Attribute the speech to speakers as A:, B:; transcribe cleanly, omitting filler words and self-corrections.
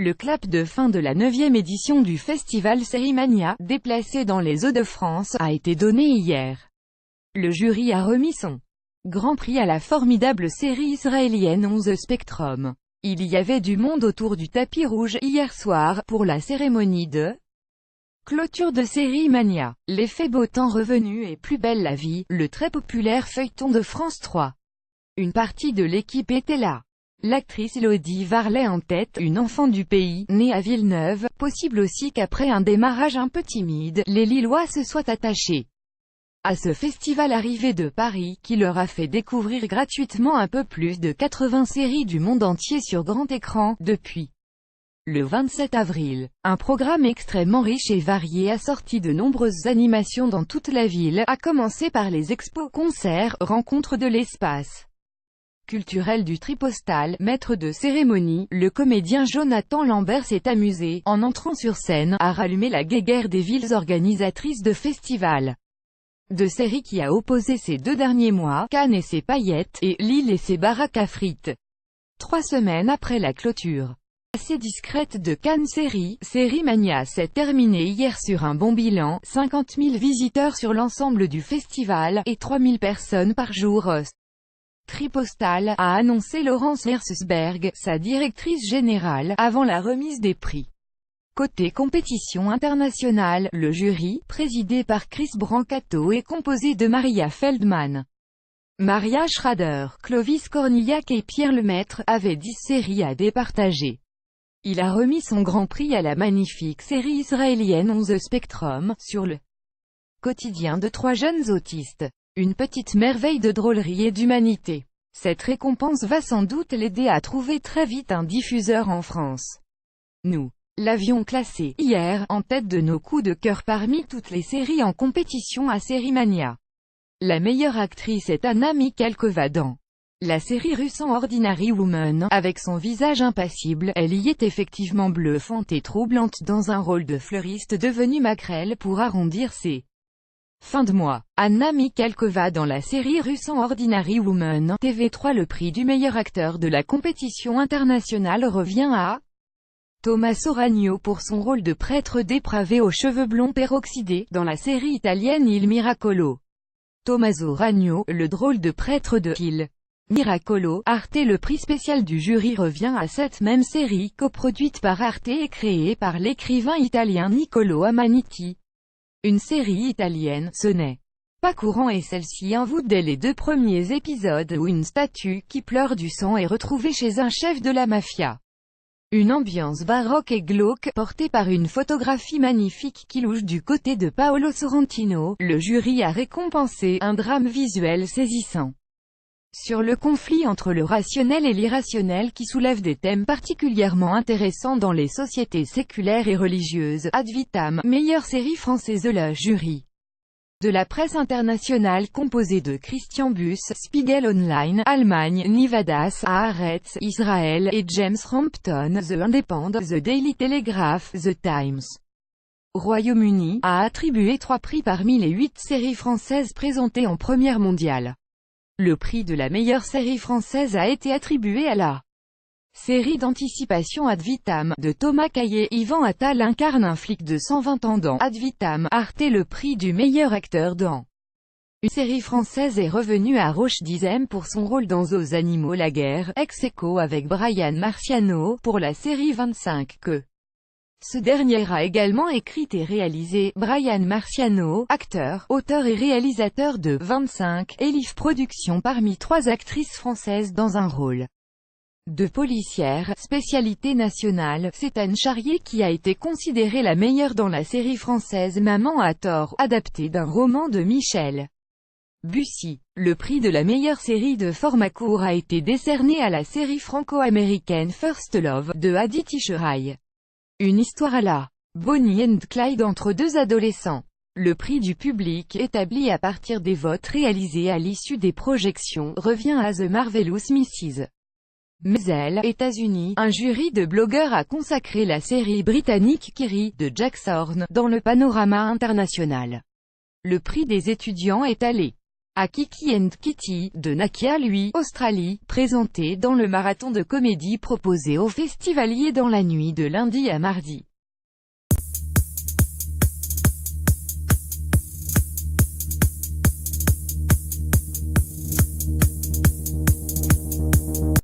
A: Le clap de fin de la 9e édition du festival Sérimania, déplacé dans les Hauts-de-France, a été donné hier. Le jury a remis son grand prix à la formidable série israélienne 11 Spectrum. Il y avait du monde autour du tapis rouge hier soir, pour la cérémonie de clôture de Sérimania. L'effet beau temps revenu et Plus belle la vie, le très populaire feuilleton de France 3. Une partie de l'équipe était là. L'actrice Élodie Varlet en tête, une enfant du pays, née à Villeneuve, possible aussi qu'après un démarrage un peu timide, les Lillois se soient attachés à ce festival arrivé de Paris, qui leur a fait découvrir gratuitement un peu plus de 80 séries du monde entier sur grand écran, depuis le 27 avril. Un programme extrêmement riche et varié assorti de nombreuses animations dans toute la ville, à commencer par les expos, concerts, rencontres de l'espace culturel du Tripostal. Maître de cérémonie, le comédien Jonathan Lambert s'est amusé, en entrant sur scène, à rallumer la guéguerre des villes organisatrices de festivals de séries qui a opposé ces 2 derniers mois, Cannes et ses paillettes, et Lille et ses baraques à frites. 3 semaines après la clôture assez discrète de Cannes Sérimania s'est terminée hier sur un bon bilan, 50 000 visiteurs sur l'ensemble du festival, et 3 000 personnes par jour. Tripostal, a annoncé Laurence Herzberg, sa directrice générale, avant la remise des prix. Côté compétition internationale, le jury, présidé par Chris Brancato, est composé de Maria Feldman, Maria Schrader, Clovis Cornillac et Pierre Lemaître, avaient 10 séries à départager. Il a remis son grand prix à la magnifique série israélienne 11 Spectrum, sur le quotidien de 3 jeunes autistes. Une petite merveille de drôlerie et d'humanité. Cette récompense va sans doute l'aider à trouver très vite un diffuseur en France. Nous l'avions classé, hier, en tête de nos coups de cœur parmi toutes les séries en compétition à Sérimania. La meilleure actrice est Anna Mikhalkova dans la série russe Ordinary Woman. Avec son visage impassible, elle y est effectivement bluffante et troublante dans un rôle de fleuriste devenue maquerelle pour arrondir ses fins de mois. Anna Mikhalkova dans la série russe Ordinary Woman. TV3. Le prix du meilleur acteur de la compétition internationale revient à Tommaso Ragno pour son rôle de prêtre dépravé aux cheveux blonds peroxydés, dans la série italienne Il Miracolo. Tommaso Ragno, le drôle de prêtre de Il Miracolo, Arte. Le prix spécial du jury revient à cette même série, coproduite par Arte et créée par l'écrivain italien Niccolo Amaniti. Une série italienne, ce n'est pas courant et celle-ci envoûte dès les 2 premiers épisodes où une statue, qui pleure du sang est retrouvée chez un chef de la mafia. Une ambiance baroque et glauque, portée par une photographie magnifique qui louche du côté de Paolo Sorrentino. Le jury a récompensé un drame visuel saisissant sur le conflit entre le rationnel et l'irrationnel qui soulève des thèmes particulièrement intéressants dans les sociétés séculaires et religieuses. Ad vitam, meilleure série française. Le jury de la presse internationale composé de Christian Buss, Spiegel Online, Allemagne, Nivadas, Haaretz, Israël, et James Rampton, The Independent, The Daily Telegraph, The Times, Royaume-Uni, a attribué 3 prix parmi les 8 séries françaises présentées en première mondiale. Le prix de la meilleure série française a été attribué à la série d'anticipation Ad vitam, de Thomas Caillet. Yvan Attal incarne un flic de 120 ans dans Ad vitam. Arte. Le prix du meilleur acteur dans une série française est revenu à Roche Dizem pour son rôle dans Aux animaux la guerre, ex aequo avec Brian Marciano, pour la série 25 que ce dernier a également écrit et réalisé. Brian Marciano, acteur, auteur et réalisateur de 25, Elif Productions. Parmi 3 actrices françaises dans un rôle de policière, spécialité nationale, c'est Anne Charrier qui a été considérée la meilleure dans la série française Maman à tort, adaptée d'un roman de Michel Bussy. Le prix de la meilleure série de format court a été décerné à la série franco-américaine First Love, de Aditi Cheraï. Une histoire à la Bonnie and Clyde entre 2 adolescents. Le prix du public, établi à partir des votes réalisés à l'issue des projections, revient à The Marvelous Mrs. Maisel, États-Unis. Un jury de blogueurs a consacré la série britannique Kiri, de Jack Thorne, dans le panorama international. Le prix des étudiants est allé à Kiki and Kitty, de Nakia lui, Australie, présenté dans le marathon de comédie proposé aux festivaliers dans la nuit de lundi à mardi.